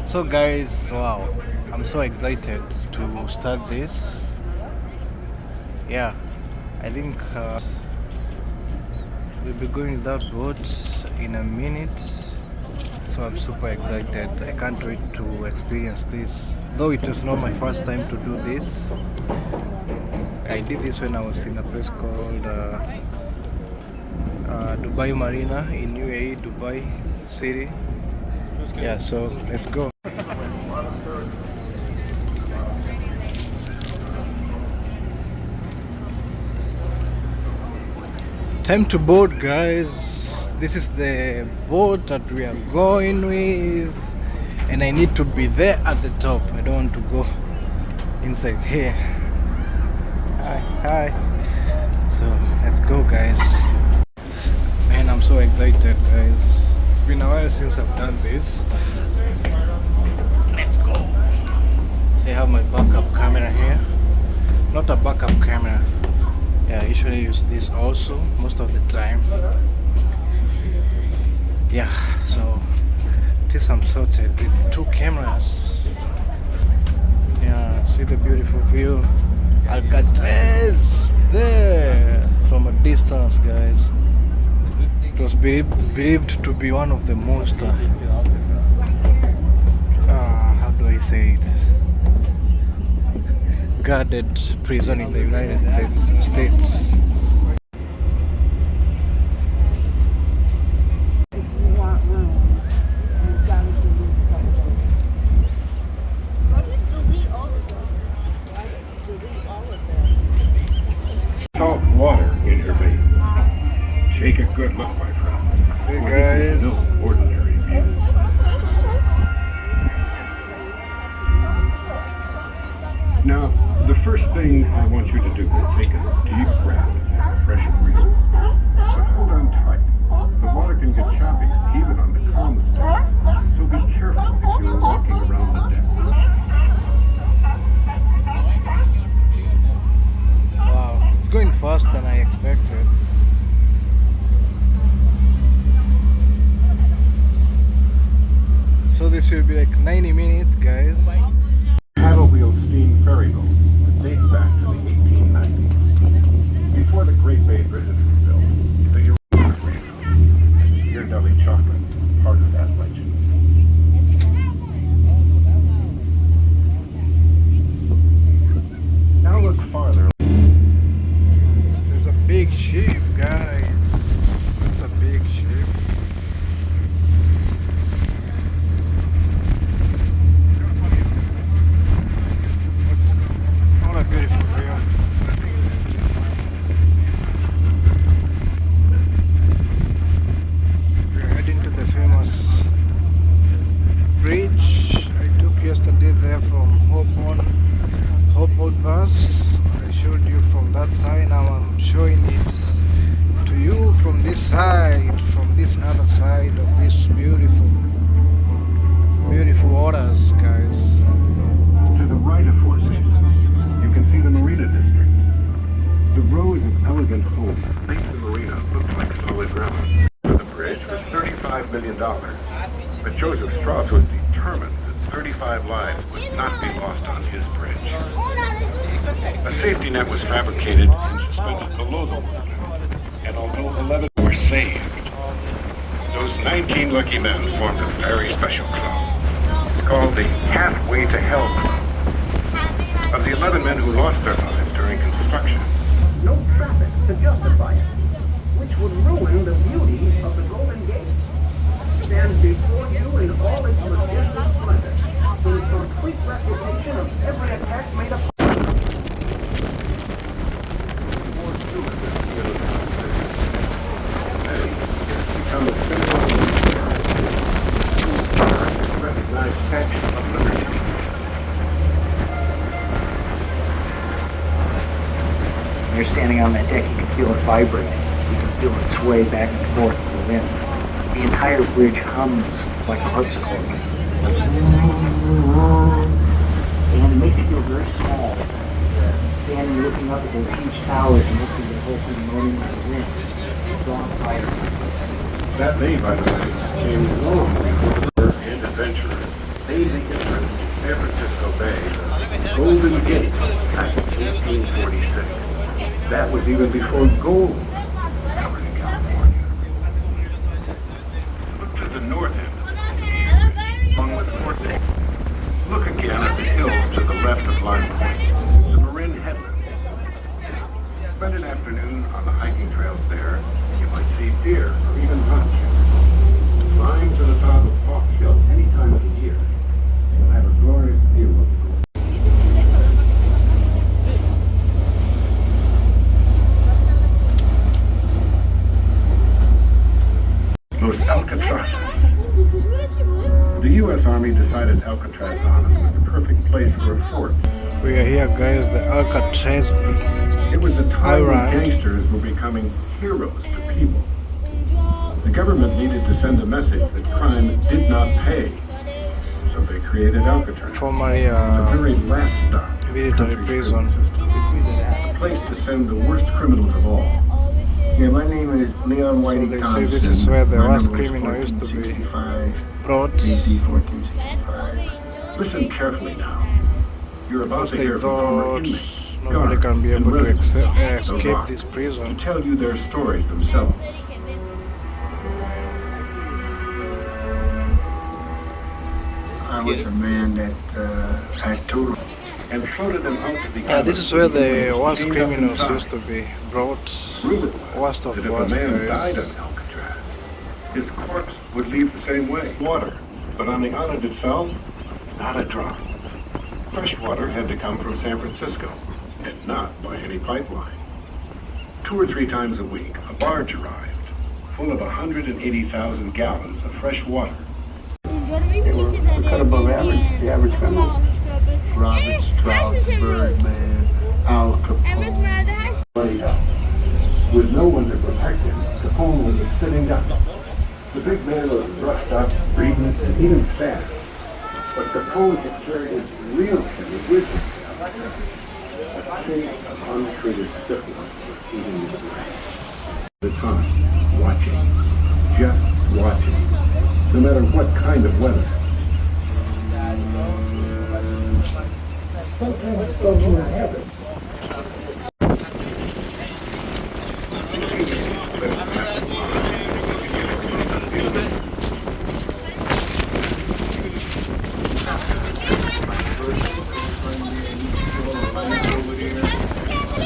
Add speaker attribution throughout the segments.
Speaker 1: So guys, wow, I'm so excited to start this. Yeah, I think we'll be going with that boat in a minute. So I'm super excited. I can't wait to experience this. Though it was not my first time to do this. I did this when I was in a place called Dubai Marina in UAE, Dubai City. Yeah, so let's go. Time to board, guys. This is the boat that we are going with, and I need to be there at the top. I don't want to go inside here. Hi. So let's go, guys. Man, I'm so excited, guys. It's been a while since I've done this. Let's go. See, I have my backup camera here. Not a backup camera. Yeah, I usually use this also most of the time. Yeah, so this I'm sorted with two cameras. Yeah, see the beautiful view. Alcatraz there from a distance, guys. It was believed to be one of the most how do I say it, guarded prison in the United States.
Speaker 2: Salt water in her veins. Take a good look, my friend.
Speaker 1: See, guys.
Speaker 2: No ordinary view. Now, the first thing I want you to do is take a deep breath and fresh breeze. But hold on tight. The water can get choppy, even on the calmest days. So be careful if you're walking around the deck.
Speaker 1: Wow, it's going faster than I expected. So this will be like 90 minutes, guys.
Speaker 2: Paddle wheel steam ferry boat that dates back to the 1890s. Before the Great Bay Bridge was built, the Ear-Dubby chocolate, part of that legend. Now look farther.
Speaker 1: There's a big ship, guys. It's a big ship. What a beautiful view. We're heading to the famous bridge I took yesterday there from Hope Bus. I showed you from that side. Now I'm showing it to you from this side, from this other side of this beautiful waters, guys.
Speaker 2: To the right of Four Seasons, you can see the Marina District. The rows of elegant homes make the marina look like solid ground. The bridge was $35 million, but Joseph Strauss was determined that 35 lives would not be lost on his bridge. A safety net was fabricated and suspended below the water, and although 11 were saved, those 19 lucky men formed a very special club. It's called the Halfway to Hell Club. Of the 11 men who lost their lives during construction,
Speaker 3: no traffic to justify it, which would ruin the beauty of the Golden Gate. Stands before you in all its majestic splendor, in complete reputation of every attack made upon.
Speaker 2: become a symbol of recognized statue of liberty.
Speaker 3: When you're standing on that deck, you can feel it vibrate. You can feel it sway back and forth with the wind. The entire bridge hums like a harpsichord. And it makes you feel very small. Standing looking up at those huge towers and looking at the whole thing moaning with the wind. Drawn higher.
Speaker 2: That name, by the way, came long before and adventurers.
Speaker 3: They
Speaker 2: even before gold discovered in California. Look to the north end of the city, along with Fort Dix. Look again at the hills to the left of Line Point, the Marin Headland. Spend an afternoon on the hiking trails there. You might see deer or even hunch. Climb to the top of Hawk Hill any time of the year. You'll have a glorious view of the Los Alcatraz. The U.S. Army decided Alcatraz Island was the perfect place for a fort.
Speaker 1: We are here, guys, the Alcatraz
Speaker 2: It was a time when
Speaker 1: Island.
Speaker 2: gangsters were becoming heroes to people. The government needed to send a message that crime did not pay. So they created Alcatraz.
Speaker 1: Formerly
Speaker 2: The very last stop. in the
Speaker 1: military
Speaker 2: country's
Speaker 1: prison.
Speaker 2: prison system. A place to send the worst criminals of all.
Speaker 4: Yeah, my name is Leon
Speaker 1: So
Speaker 4: Whiting
Speaker 1: they
Speaker 4: Thompson.
Speaker 1: say this is where the
Speaker 4: My
Speaker 1: worst
Speaker 4: number is
Speaker 1: criminal used to be
Speaker 4: 1465,
Speaker 1: brought.
Speaker 4: DC 1465.
Speaker 2: Listen carefully now. You're about
Speaker 1: Because
Speaker 2: to
Speaker 1: they
Speaker 2: hear from former
Speaker 1: thought
Speaker 2: inmates,
Speaker 1: nobody
Speaker 2: guards,
Speaker 1: can be
Speaker 2: and
Speaker 1: able to
Speaker 2: residents of the
Speaker 1: escape
Speaker 2: Rock
Speaker 1: this
Speaker 2: to
Speaker 1: prison.
Speaker 2: tell you their stories themselves.
Speaker 4: I was a man that had total.
Speaker 2: And floated them out to the
Speaker 1: Yeah, this is where the worst
Speaker 2: chained up
Speaker 1: criminals
Speaker 2: inside.
Speaker 1: used to be brought.
Speaker 2: Rumor
Speaker 1: Worst of
Speaker 2: that if
Speaker 1: worst,
Speaker 2: a man died
Speaker 1: guys.
Speaker 2: on Alcatraz, his corpse would leave the same way. Water. But on the island itself, not a drop. Fresh water had to come from San Francisco, and not by any pipeline. 2 or 3 times a week, a barge arrived, full of 180,000 gallons of fresh water.
Speaker 4: They were cut above average, the average criminal. Roberts, Strauss, Birdman, Al Capone.
Speaker 2: Bloody hell. With no one to protect him, Capone was a sitting duck. The big man was brushed up, breathing, and even fat. But Capone had carried his real enemy with him. A case of untreated syphilis was eating his brain. The time, watching, just watching, no matter what kind of weather. Sometimes those in heaven.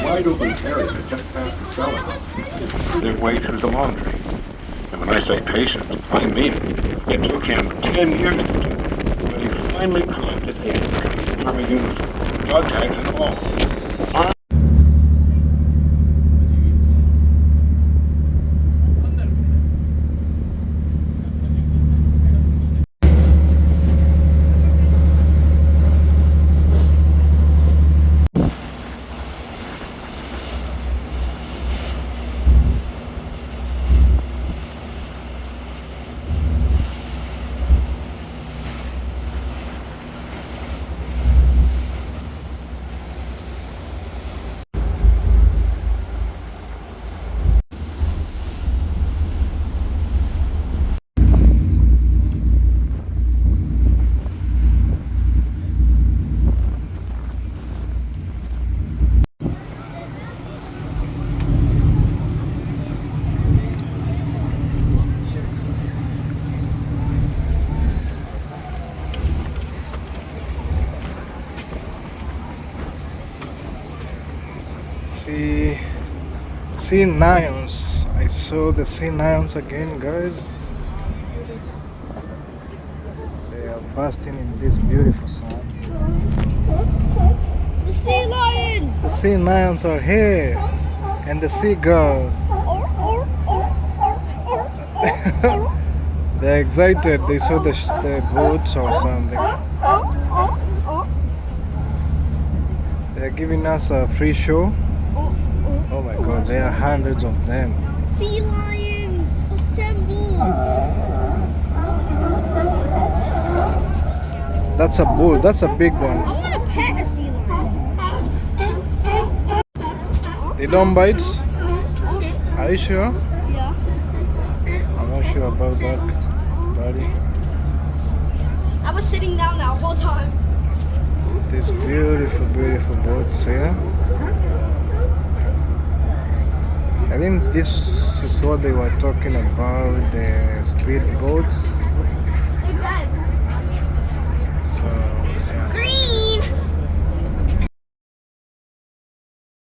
Speaker 2: Wide open area just past the cellar house. Their way through the laundry. And when I say patient, I mean it. It took him 10 years to do, but he finally collected a Army uniform, dog tags and all.
Speaker 1: Sea lions. I saw the sea lions again, guys. They are basking in this beautiful sun.
Speaker 5: The sea lions!
Speaker 1: The sea lions are here, and the seagulls. They're excited. They saw the boats or something. They're giving us a free show. Oh my god, there are hundreds of them.
Speaker 5: Sea lions! Assemble!
Speaker 1: That's a bull. That's a big one.
Speaker 5: I want to pet a sea lion.
Speaker 1: They don't bite? Are you sure?
Speaker 5: Yeah.
Speaker 1: I'm not sure about that, buddy.
Speaker 5: I was sitting down that whole time.
Speaker 1: These beautiful, beautiful boats here. I think this is what they were talking about, the speed boats.
Speaker 5: Hey, Ben.